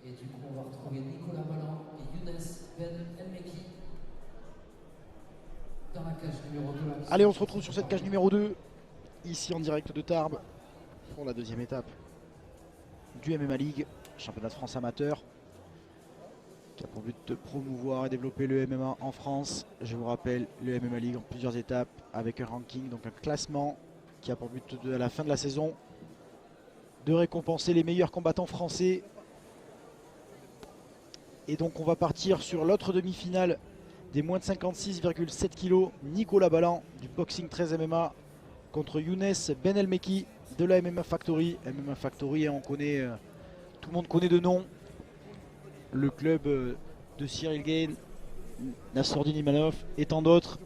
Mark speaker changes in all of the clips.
Speaker 1: Et du coup, on va retrouver Nicolas Balland et Younes Ben Elmeki dans la cage numéro 2.
Speaker 2: Allez, on se retrouve sur cette cage numéro 2, ici en direct de Tarbes, pour la deuxième étape du MMA League, championnat de France amateur, qui a pour but de promouvoir et développer le MMA en France. Je vous rappelle, le MMA League en plusieurs étapes, avec un ranking, donc un classement, qui a pour but à la fin de la saison de récompenser les meilleurs combattants français. Et donc on va partir sur l'autre demi-finale des moins de 56,7 kg, Nicolas Balland du Boxing 13 MMA contre Younes Ben Elmeki de la MMA Factory. MMA Factory, on connaît, tout le monde connaît de nom. Le club de Cyril Gane, Nassourdine Imanov et tant d'autres.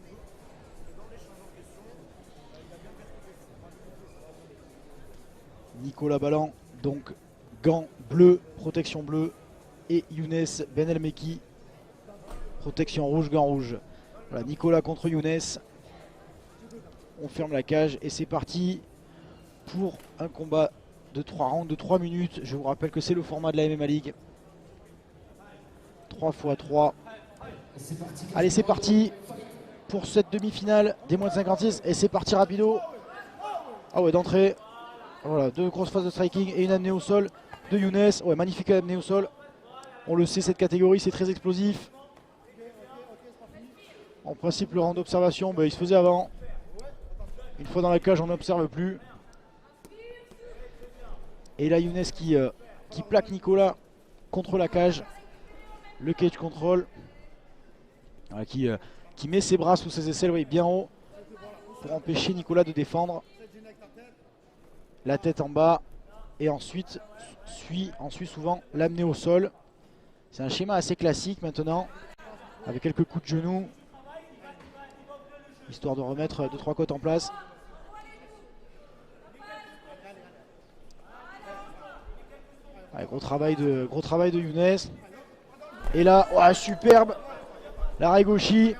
Speaker 2: Nicolas Balland, donc gants bleus, protection bleue, et Younes Ben Elmeki, protection rouge, gants rouges. Voilà, Nicolas contre Younes. On ferme la cage et c'est parti pour un combat de 3 rounds de 3 minutes. Je vous rappelle que c'est le format de la MMA League. 3 x 3. Allez, c'est parti pour cette demi-finale des moins de 56. Et c'est parti rapido. Ah ouais, d'entrée. Voilà, deux grosses phases de striking et une amenée au sol de Younes. Ouais, magnifique amenée au sol. On le sait, cette catégorie, c'est très explosif. En principe, le round d'observation, il se faisait avant. Une fois dans la cage, on n'observe plus. Et là, Younes qui plaque Nicolas contre la cage. Le cage control. Voilà, qui met ses bras sous ses aisselles, oui, bien haut, pour empêcher Nicolas de défendre. La tête en bas. Et ensuite, suit souvent l'amener au sol. C'est un schéma assez classique maintenant, avec quelques coups de genoux, histoire de remettre 2-3 côtes en place. Ouais, gros travail de Younes. Et là, ouais, superbe. La Raigoshi,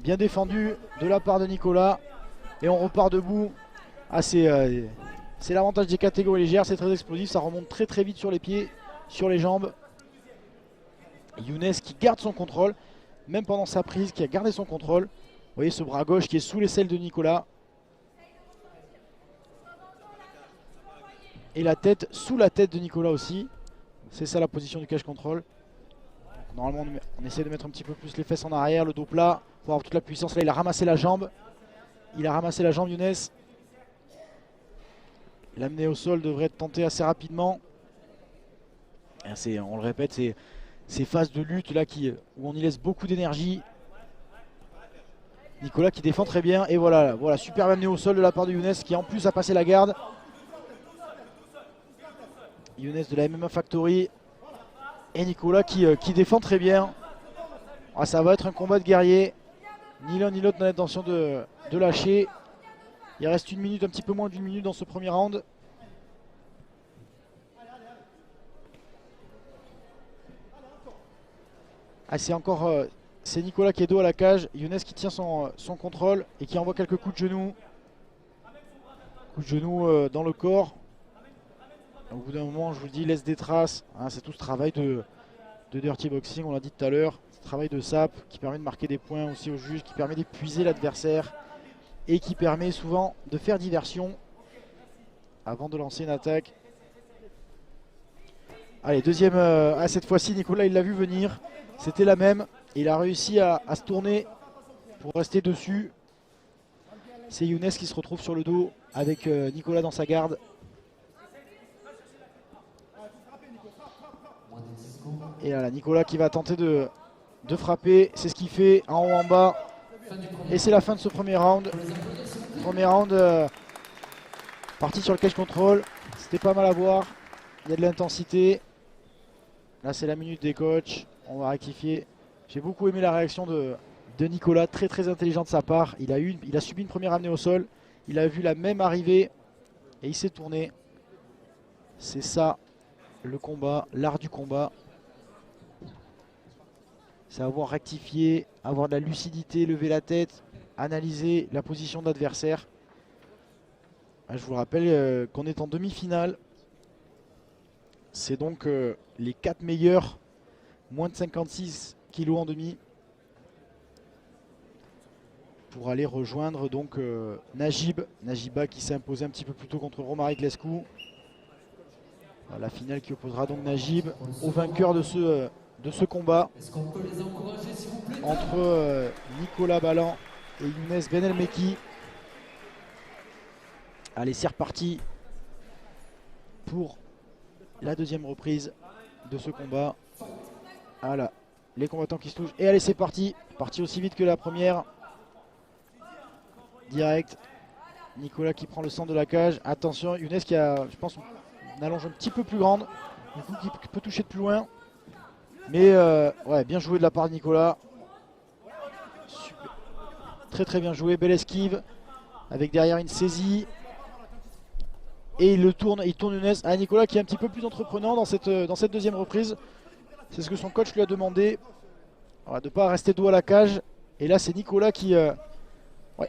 Speaker 2: bien défendu de la part de Nicolas. Et on repart debout. Ah, c'est l'avantage des catégories légères, c'est très explosif, ça remonte très très vite sur les pieds, sur les jambes. Younes qui garde son contrôle, même pendant sa prise, qui a gardé son contrôle. Vous voyez ce bras gauche qui est sous l'aisselle de Nicolas. Et la tête sous la tête de Nicolas aussi. C'est ça la position du cage control. Normalement on essaie de mettre un petit peu plus les fesses en arrière, le dos plat, pour avoir toute la puissance. Là il a ramassé la jambe. Il a ramassé la jambe, Younes. L'amener au sol devrait être tenté assez rapidement. On le répète, c'est ces phases de lutte là où on y laisse beaucoup d'énergie. Nicolas qui défend très bien. Et voilà, superbe amené au sol de la part de Younes qui en plus a passé la garde. Younes de la MMA Factory. Et Nicolas qui défend très bien. Ah, ça va être un combat de guerrier. Ni l'un ni l'autre n'a l'intention de lâcher. Il reste une minute, un petit peu moins d'une minute dans ce premier round. Ah, c'est Nicolas qui est dos à la cage. Younes qui tient son contrôle et qui envoie quelques coups de genoux. Coups de genoux dans le corps. Au bout d'un moment, je vous le dis, laisse des traces. Hein, c'est tout ce travail de dirty boxing, on l'a dit tout à l'heure. Ce travail de sape qui permet de marquer des points aussi au juge, qui permet d'épuiser l'adversaire et qui permet souvent de faire diversion avant de lancer une attaque. Allez, deuxième, cette fois-ci Nicolas il l'a vu venir, c'était la même, et il a réussi à se tourner pour rester dessus. C'est Younes qui se retrouve sur le dos avec Nicolas dans sa garde. Et là, Nicolas qui va tenter de frapper, c'est ce qu'il fait en haut en bas. Et c'est la fin de ce premier round. Premier round parti sur le cage control, c'était pas mal à voir, il y a de l'intensité. Là c'est la minute des coachs, on va rectifier. J'ai beaucoup aimé la réaction de Nicolas, très très intelligent de sa part. Il a subi une première amenée au sol, il a vu la même arrivée et il s'est tourné. C'est ça le combat, l'art du combat. C'est avoir rectifié, avoir de la lucidité, lever la tête, analyser la position de l'adversaire. Je vous rappelle qu'on est en demi-finale C'est donc les 4 meilleurs, moins de 56 kg en demi, pour aller rejoindre donc Najiba qui s'est imposé un petit peu plus tôt contre Romaric Lescou. La finale qui opposera donc Najib au vainqueur de ce combat entre Nicolas Ballan et Younes Benelmeki. Allez, c'est reparti pour la deuxième reprise de ce combat. Voilà, les combattants qui se touchent. Et allez, c'est parti. Parti aussi vite que la première. Direct. Nicolas qui prend le centre de la cage. Attention, Younes qui a, je pense, une allonge un petit peu plus grande. Du coup, qui peut toucher de plus loin. Mais ouais, bien joué de la part de Nicolas. Super. Très très bien joué. Belle esquive. Avec derrière une saisie. Et il tourne Younes. Ah, Nicolas qui est un petit peu plus entreprenant dans cette deuxième reprise. C'est ce que son coach lui a demandé. Voilà, de ne pas rester dos à la cage. Et là, c'est Nicolas qui... ouais.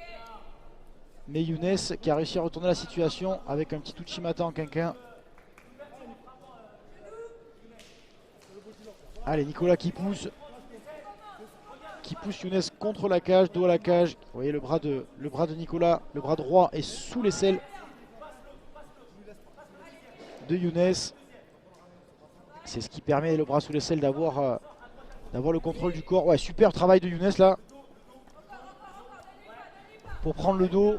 Speaker 2: Mais Younes qui a réussi à retourner la situation avec un petit Uchimata en quinquin. Allez, Nicolas qui pousse Younes contre la cage, dos à la cage. Vous voyez le bras de Nicolas, le bras droit est sous l'aisselle de Younes. C'est ce qui permet, le bras sous l'aisselle, d'avoir le contrôle du corps. Ouais, super travail de Younes là pour prendre le dos.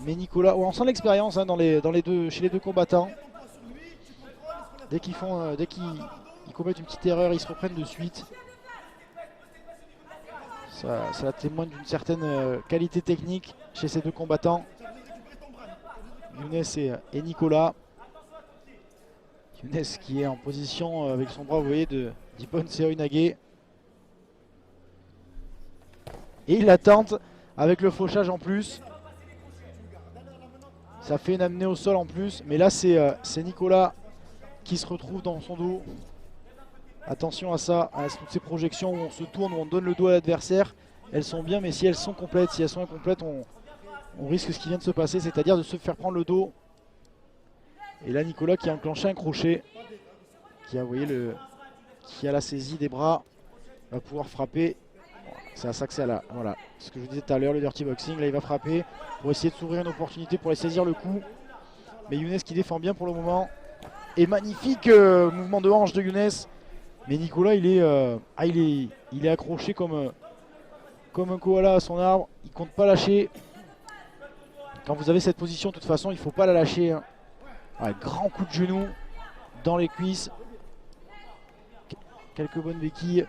Speaker 2: Mais Nicolas, ouais, on sent l'expérience hein, chez les deux combattants. Dès qu'ils commettent une petite erreur, ils se reprennent de suite. Ça témoigne d'une certaine qualité technique chez ces deux combattants, Younes et Nicolas. Younes qui est en position avec son bras, vous voyez, d'Ippon Seoinage. Et il la tente avec le fauchage en plus. Ça fait une amenée au sol en plus. Mais là, c'est Nicolas qui se retrouve dans son dos. Attention à ça, à toutes ces projections où on se tourne, où on donne le dos à l'adversaire. Elles sont bien, mais si elles sont complètes, si elles sont incomplètes, on risque ce qui vient de se passer, c'est-à-dire de se faire prendre le dos. Et là, Nicolas qui a enclenché un crochet, qui a, vous voyez, qui a la saisie des bras, va pouvoir frapper. C'est à ça que c'est là. Voilà, ce que je vous disais tout à l'heure, le dirty boxing. Là, il va frapper pour essayer de s'ouvrir une opportunité pour aller saisir le coup. Mais Younes qui défend bien pour le moment. Et magnifique mouvement de hanche de Younes. Mais Nicolas, il est accroché comme un koala à son arbre. Il compte pas lâcher. Quand vous avez cette position, de toute façon, il ne faut pas la lâcher. Hein. Ouais, grand coup de genou dans les cuisses. Quelques bonnes béquilles.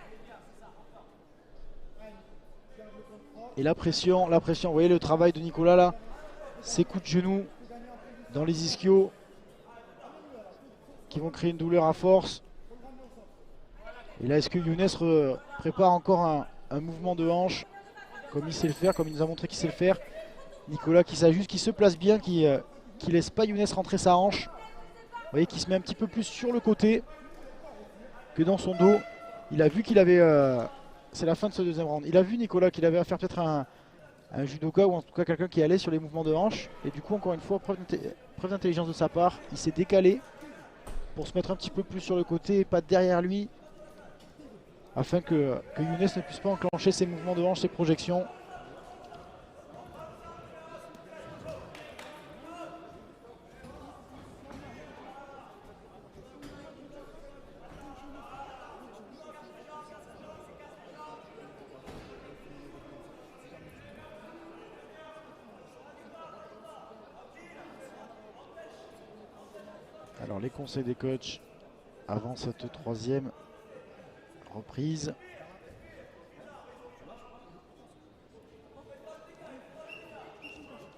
Speaker 2: Et la pression, vous voyez le travail de Nicolas là. Ces coups de genou dans les ischios qui vont créer une douleur à force. Et là, est-ce que Younes prépare encore un mouvement de hanche comme il sait le faire, comme il nous a montré qu'il sait le faire. Nicolas qui s'ajuste, qui se place bien, qui laisse pas Younes rentrer sa hanche. Vous voyez qu'il se met un petit peu plus sur le côté que dans son dos. Il a vu qu'il avait... c'est la fin de ce deuxième round. Il a vu Nicolas qu'il avait à faire peut-être un judoka ou en tout cas quelqu'un qui allait sur les mouvements de hanche. Et du coup, encore une fois, preuve d'intelligence de sa part. Il s'est décalé pour se mettre un petit peu plus sur le côté et pas derrière lui, afin que Younes ne puisse pas enclencher ses mouvements de hanche, ses projections. Alors les conseils des coachs avant cette troisième reprise.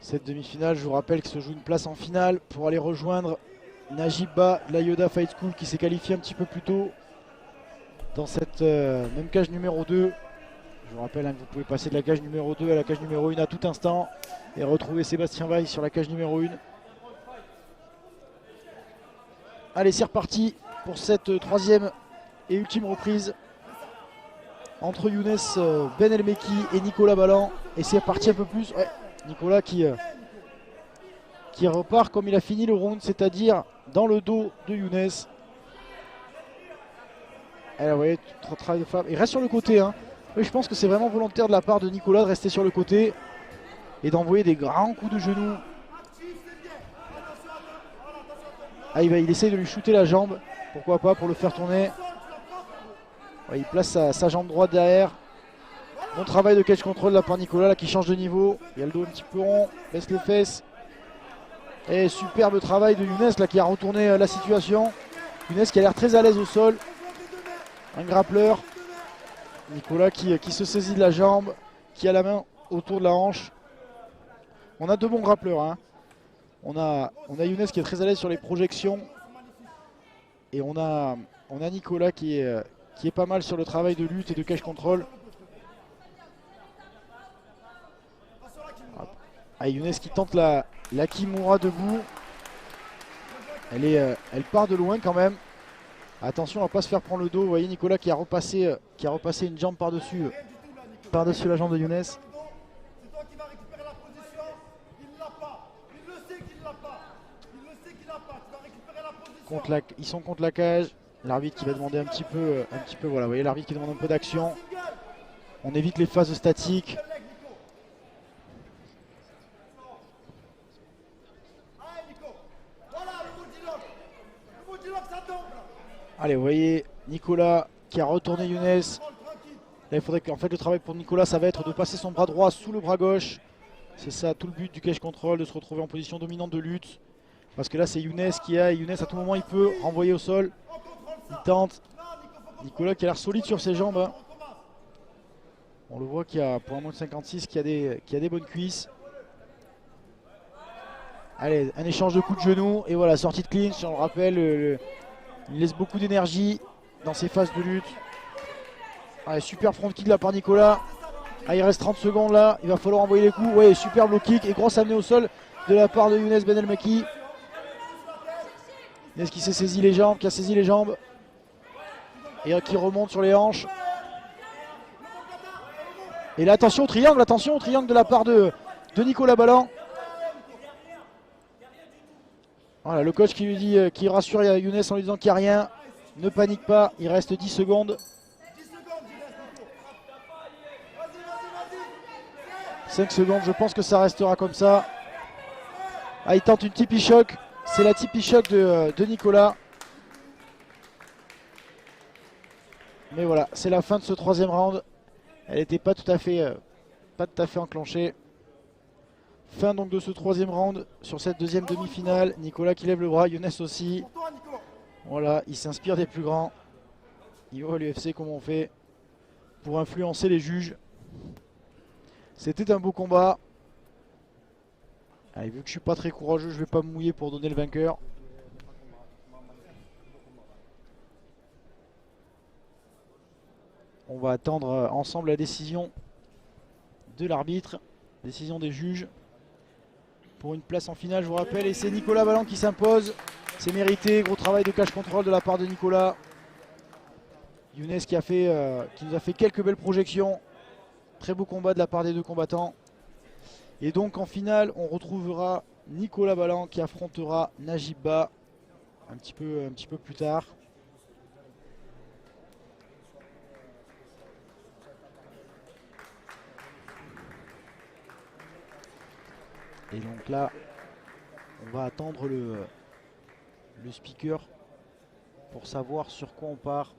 Speaker 2: Cette demi-finale, je vous rappelle que se joue une place en finale pour aller rejoindre Najiba de la Yoda Fight School qui s'est qualifié un petit peu plus tôt dans cette même cage numéro 2. Je vous rappelle hein, que vous pouvez passer de la cage numéro 2 à la cage numéro 1 à tout instant et retrouver Sébastien Weiss sur la cage numéro 1. Allez, c'est reparti pour cette troisième et ultime reprise entre Younes Benelmeki et Nicolas Ballan. Et c'est reparti un peu plus. Ouais, Nicolas qui repart comme il a fini le round, c'est-à-dire dans le dos de Younes. Et là, vous voyez, travail de frappe. Il reste sur le côté. Hein. Oui, je pense que c'est vraiment volontaire de la part de Nicolas de rester sur le côté et d'envoyer des grands coups de genoux. Ah, il essaye de lui shooter la jambe. Pourquoi pas, pour le faire tourner. Ouais, il place sa jambe droite derrière. Bon travail de catch control de la part de Nicolas là, qui change de niveau. Il y a le dos un petit peu rond, baisse les fesses. Et superbe travail de Younes là, qui a retourné la situation. Younes qui a l'air très à l'aise au sol. Un grappleur. Nicolas qui se saisit de la jambe, qui a la main autour de la hanche. On a deux bons grappleurs. Hein. On a Younes qui est très à l'aise sur les projections. Et on a Nicolas qui est pas mal sur le travail de lutte et de catch control. Ah, Younes qui tente la Kimura debout. Elle part de loin quand même. Attention à ne pas se faire prendre le dos. Vous voyez Nicolas qui a repassé une jambe par-dessus la jambe de Younes. Ils sont contre la cage. L'arbitre qui va demander un petit peu voilà, vous voyez l'arbitre qui demande un peu d'action. On évite les phases statiques. Allez, vous voyez Nicolas qui a retourné Younes. Là, il faudrait qu'en fait le travail pour Nicolas, ça va être de passer son bras droit sous le bras gauche. C'est ça tout le but du catch control, de se retrouver en position dominante de lutte. Parce que là, c'est Younes qui a. Younes, à tout moment, il peut renvoyer au sol. Il tente. Nicolas qui a l'air solide sur ses jambes. Hein. On le voit qu'il y a, pour un moins de 56, qui a des bonnes cuisses. Allez, un échange de coups de genoux. Et voilà, sortie de clinch. On le rappelle, il laisse beaucoup d'énergie dans ses phases de lutte. Allez, super front kick de la part de Nicolas. Ah, il reste 30 secondes là. Il va falloir envoyer les coups. Ouais, super low kick et grosse amenée au sol de la part de Younes Benelmaki. Younes qui s'est saisi les jambes, qui a saisi les jambes. Et qui remonte sur les hanches. Et là, attention au triangle de la part de Nicolas Ballan. Voilà, le coach qui lui dit, qui rassure Younes en lui disant qu'il n'y a rien. Ne panique pas, il reste 10 secondes. 5 secondes, je pense que ça restera comme ça. Ah, il tente une tippy choc. C'est la tippy choc de Nicolas. Mais voilà, c'est la fin de ce troisième round. Elle n'était pas tout à fait enclenchée. Fin donc de ce troisième round sur cette deuxième demi-finale. Nicolas qui lève le bras, Younes aussi. Voilà, il s'inspire des plus grands. Il voit l'UFC comment on fait pour influencer les juges. C'était un beau combat. Allez, vu que je suis pas très courageux, je vais pas me mouiller pour donner le vainqueur. On va attendre ensemble la décision de l'arbitre, décision des juges pour une place en finale, je vous rappelle. Et c'est Nicolas Ballan qui s'impose. C'est mérité, gros travail de catch control de la part de Nicolas. Younes qui nous a fait quelques belles projections. Très beau combat de la part des deux combattants. Et donc en finale, on retrouvera Nicolas Ballan qui affrontera Najib Ba un petit peu plus tard. Et donc là, on va attendre le speaker pour savoir sur quoi on part.